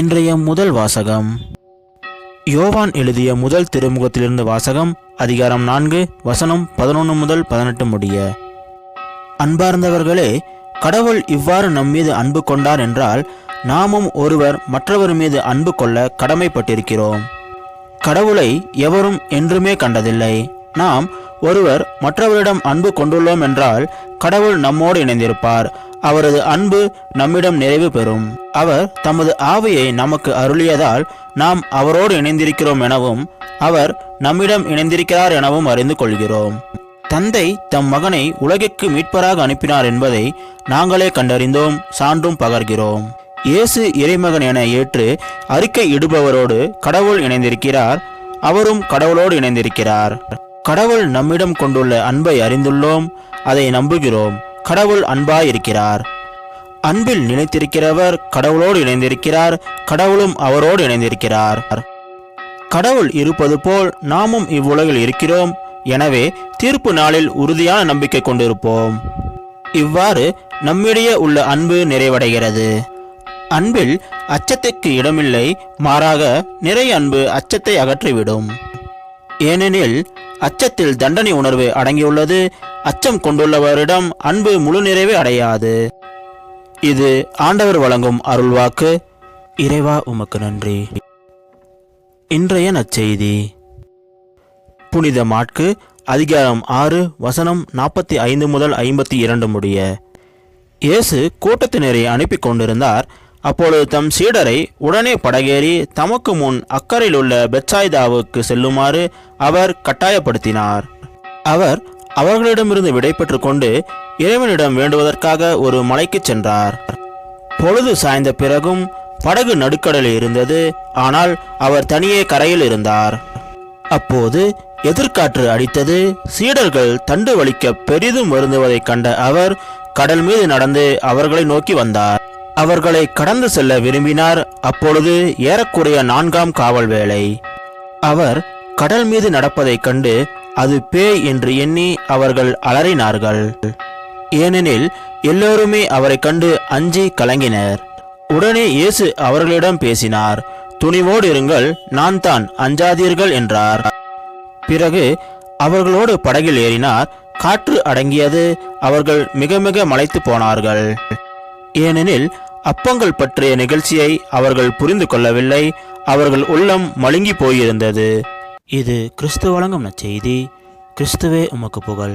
இன்றைய முதல் வாசகம் யோவான் எழுதிய முதல் திருமுகத்திலிருந்து வாசகம். அதிகாரம் 4 வசனம் 11 முதல் 18 முடிய. அன்பார்ந்தவர்களே, கடவுள் இவ்வாறு நம்மீது அன்பு கொண்டார் என்றால் நாமும் ஒருவர் மற்றவர் மீது அன்பு கொள்ள கடமைப்பட்டிருக்கிறோம். கடவுளை எவரும் என்றுமே கண்டதில்லை. நாம் ஒருவர் மற்றவரிடம் அன்பு கொண்டுள்ளோம் என்றால் கடவுள் நம்மோடு இணைந்திருப்பார். அவரது அன்பு நம்மிடம் நிறைவு பெறும். அவர் தமது ஆவியை நமக்கு அருளியதால் நாம் அவரோடு இணைந்திருக்கிறோம் எனவும் அவர் நம்மிடம் இணைந்திருக்கிறார் எனவும் அறிந்து கொள்கிறோம். தந்தை தம் மகனை உலகிற்கு மீட்பராக அனுப்பினார் என்பதை நாங்களே கண்டறிந்தோம், சான்றும் பகர்கிறோம். இயேசு இறைமகன் என ஏற்று அறிக்கை இடுபவரோடு கடவுள் இணைந்திருக்கிறார், அவரும் கடவுளோடு இணைந்திருக்கிறார். கடவுள் நம்மிடம் கொண்டுள்ள அன்பை அறிந்துள்ளோம், அதை நம்புகிறோம். கடவுள் அன்பாயிருக்கிறார். அன்பில் நிலைத்திருக்கிறவர் கடவுளோடு இணைந்திருக்கிறார், கடவுளும் அவரோடு இணைந்திருக்கிறார். கடவுள் இருப்பது போல் நாமும் இவ்வுலகில் இருக்கிறோம். எனவே தீர்ப்பு நாளில் உறுதியான நம்பிக்கை கொண்டிருப்போம். இவ்வாறு நம்மிடையே உள்ள அன்பு நிறைவடைகிறது. அன்பில் அச்சத்திற்கு இடமில்லை, மாறாக நிறை அன்பு அச்சத்தை அகற்றிவிடும். ஏனெனில் அச்சத்தில் தண்டனை உணர்வு அடங்கியுள்ளது. அச்சம் கொண்டுள்ளவரிடம் அன்பு முழு நிறைவே அடையாது. இது ஆண்டவர் வழங்கும் அருள்வாக்கு. இறைவா உமக்கு நன்றி. இன்றைய நற்செய்தி. புனித மாற்கு அதிகாரம் 6 வசனம் 45 முதல் 52 முடிய. இயேசு கூட்டத்தினரை அனுப்பி கொண்டிருந்தார். அப்பொழுது தம் சீடரை உடனே படகேறி தமக்கு முன் அக்கறையில் உள்ள பெத்சாய்தாவுக்கு செல்லுமாறு அவர் கட்டாயப்படுத்தினார். அவர் அவர்களிடமிருந்து விடை பெற்று கொண்டு இறைவனிடம் வேண்டுவதற்காக ஒரு மலைக்கு சென்றார். பொழுது சாய்ந்த பிறகும் படகு நடுக்கடலில் இருந்தது. ஆனால் அவர் தனியே கரையில் இருந்தார். அப்போது எதிர்காற்று அடித்தது. சீடர்கள் தண்டு வலிக்க பெரிதும் வருந்துவதைக் கண்ட அவர் கடல் மீது நடந்து அவர்களை நோக்கி வந்தார். அவர்களை கடந்து செல்ல விரும்பினார். அப்பொழுது ஏறக்குறைய 4ஆம் காவல் வேளை. அவர் கடல் மீது நடப்பதைக் கண்டு அது பேய் என்று எண்ணி அவர்கள் அலறினார்கள். ஏனெனில் எல்லோருமே அவரை கண்டு அஞ்சி கலங்கினர். உடனே இயேசு அவர்களிடம் பேசினார். துணிவோடு இருங்கள், நான் தான், அஞ்சாதீர்கள் என்றார். பிறகு அவர்களோடு படகில் ஏறினார். காற்று அடங்கியது. அவர்கள் மிக மிக மலைத்து போனார்கள். ஏனெனில் அப்பங்கள் பற்றிய நிகழ்ச்சியை அவர்கள் புரிந்து கொள்ளவில்லை. அவர்கள் உள்ளம் மழுங்கி போயிருந்தது. இது கிறிஸ்து வழங்கும் நற்செய்தி. கிறிஸ்துவே உமக்கு புகழ்.